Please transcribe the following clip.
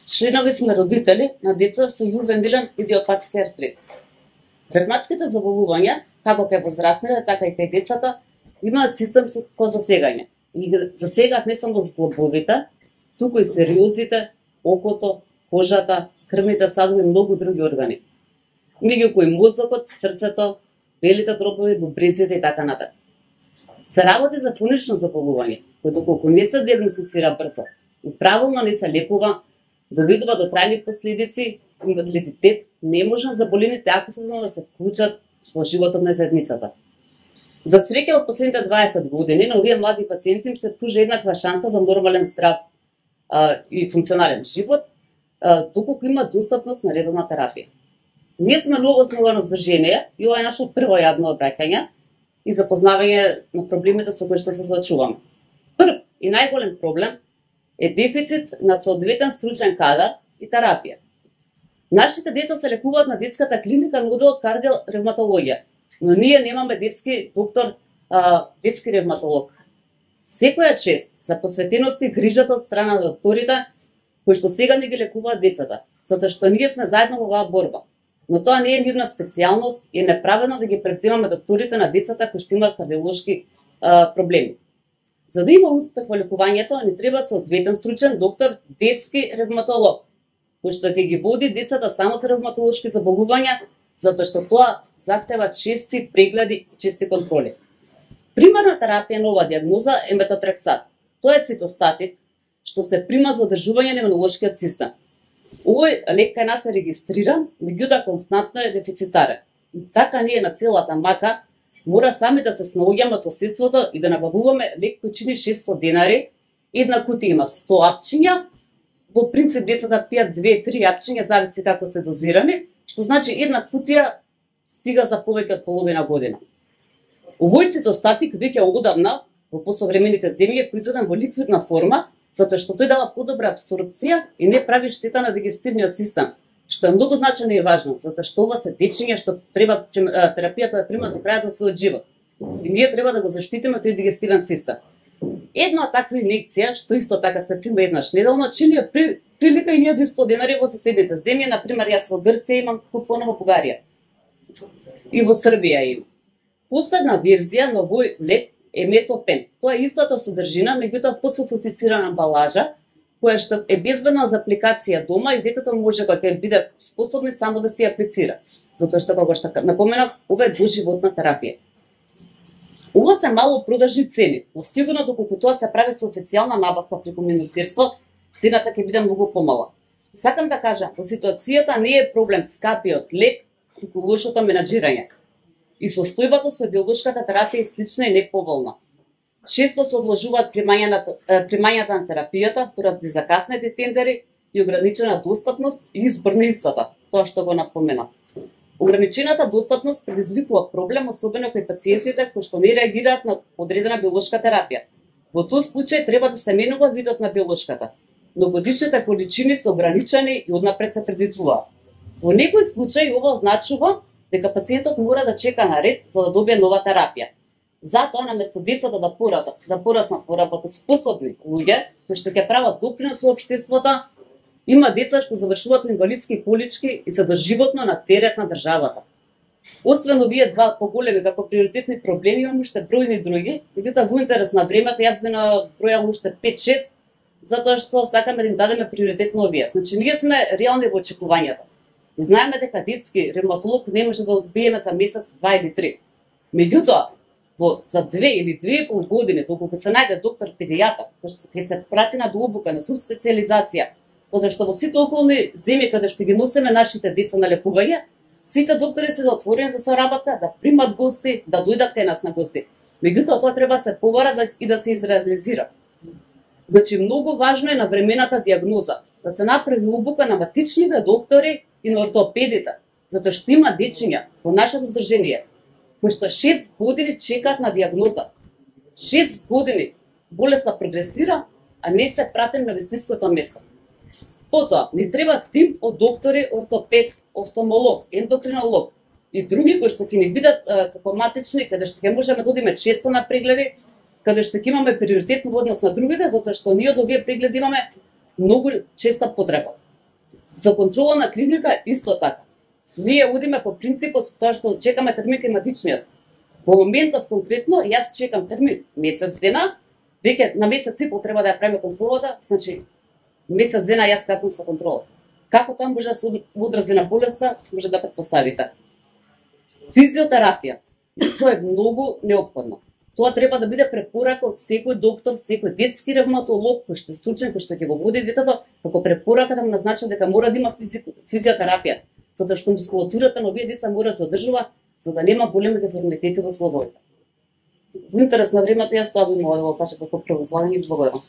Членови сме родители на деца со јувенилен идиопатски артрит. Ревматските заболувања, како кај возрастните, така и кај децата, имаат системско засегање. И засегаат не само зглобовите, туку и сериозите, окото, кожата, крвните садови и многу други органи. Меѓу кои мозокот, срцето, белите дробови, бубрезите и така натаму. Се работи за хронично заболување, кој доколку не се диагностицира брзо и правилно не се лекува, доведува до трајни последици, инвалидитет, не може заболените активно да се вклучат во животот на заедницата. За среќа во последните 20 години на овие млади пациенти им се пружи еднаква шанса за нормален здрав и функционален живот, доколку има достапност на редовна терапија. Ние сме ново основано здружение и ова е наше прво јавно обраќање и запознавање на проблемите со кои што се соочуваме. Прв и најголем проблем е дефицит на соодветен стручен кадар и терапија. Нашите деца се лекуваат на детската клиника на одделот кардиоревматологија, но ние немаме детски доктор, детски ревматолог. Секоја чест за посветеност и грижата од страна на докторите кои што сега не ги лекуваат децата, затоа што ние сме заедно во оваа борба. Но тоа не е нивна специјалност и е неправедно да ги превземаме докторите на децата кои што имаат кардиолошки проблеми. За да има успех во лекувањето, ни треба соодветен стручен доктор, детски ревматолог, кој што ќе ги води децата само за ревматолошки заболувања, затоа што тоа захтева чести прегледи и чести контроли. Примарна терапија на оваа диагноза е метотрексат. Тоа е цитостатик што се прима за одржување на имунолошкиот систем. Овој лек кај нас е регистриран, меѓутоа константно е дефицитарен. И така ние на целата мака мора сами да се снаоѓаме од соседството и да набавуваме лек кој чини 600 денари. Една кутија има 100 апчиња. Во принцип децата пијат 2-3 апчиња, зависи како се дозирани, што значи една кутија стига за повеќе од половина година. Овој цитостатик веќе одамна во посовремените земји е произведен во ликвидна форма, затоа што тој дава подобра абсорбција и не прави штета на дигестивниот систем, што е многу значено и важно, затоа што ова се течења што треба терапијата да прима до крајот на својот живот. И ние треба да го заштитиме тој дигестивен систем. Една таква инекција, што исто така се прима еднаш неделно, чини од прилика и ние до 100 денари во соседните земји, например јас во Грција имам купона во Бугарија. И во Србија има. Последна верзија на овој лек е метопен. Тоа е истата содржина, меѓутоа пософистицирана амбалажа, која што е безбедна за апликација дома и детето може кога ќе биде способно само да си аплицира. Затоа што како што напоменав, ова е доживотна терапија. Ова се мало продажни цени, но сигурно доколку тоа се прави со официјална набавка преку министерство, цената ќе биде многу помала. Сакам да кажам, во ситуацијата не е проблем скапиот лек, туку лошото менаџирање. И состојбата со биолошката терапија е слична и не поволна. Често се одложуваат примањата на терапијата поради закаснети тендери и ограничена достапност и избор на истата, тоа што го напомена. Ограничената достапност предизвикува проблем, особено кај пациентите кои што не реагираат на одредена биолошка терапија. Во тој случај треба да се менува видот на биолошката, но годишните количини се ограничени и однапред се предвидуваат. Во некој случај ова означува дека пациентот мора да чека на ред за да добие нова терапија. Затоа наместо децата да пораснат во работоспособни луѓе кои што ќе прават допринос во општеството, има деца што завршуваат инвалидски колички и се доживотно на терет на државата. Освен овие два поголеми како приоритетни проблеми, имам уште бројни други, меѓутоа во интерес на времето јас би набројала уште 5-6, затоа што сакаме да им дадеме приоритет на овие. Значи ние сме реални во очекувањата. И знаеме дека детски ревматолог не може да одбиеме за месец, 2 или 3. Меѓутоа, за 2 или 2,5 години, доколку се најде доктор педијатар, кој што ќе се прати на дообука, на субспецијализација, затоа што во сите околни земји каде што ги носиме нашите деца на лекување, сите доктори се отворени за соработка, да примат гости, да дојдат кај нас на гости. Меѓутоа тоа треба да се повара и да се изреализира. Значи многу важно е навремената диагноза, да се направи обука на матичните доктори и на ортопедите, затоа што има дечиња во нашето здружение кои што 6 години чекаат на диагноза. 6 години болеста прогресира, а не се пратени на вистинското место. Потоа, ни треба тим од доктори, ортопед, офталмолог, ендокринолог и други кои што ќе ни бидат како матични, каде што ќе можеме да одиме често на прегледи, каде што ќе имаме приоритет во однос на другите, затоа што ние од овие прегледи имаме многу честа потреба. За контрола на клиника исто така. Ние удиме по принципот тоа што чекаме термин климатичниот. Во моментов конкретно јас чекам термин месец дена, веќе на месец и пол треба да ја правиме контролата, значи месец дена јас каснам со контрола. Како тоа може да се одрази на болеста, може да претпоставите. Физиотерапија. Тоа е многу неопходно. Тоа треба да биде препорака од секој доктор, секој детски ревматолог кој што е стручен, кој што ќе го води детето, како препорака да му назначи дека мора да има физиотерапија, затоа што мускулатурата на овие деца мора да се одржува за да нема големи деформитети во слободите. Во интерес на времето јас тоа би могла да го кажа како прво излагање. Благодарам.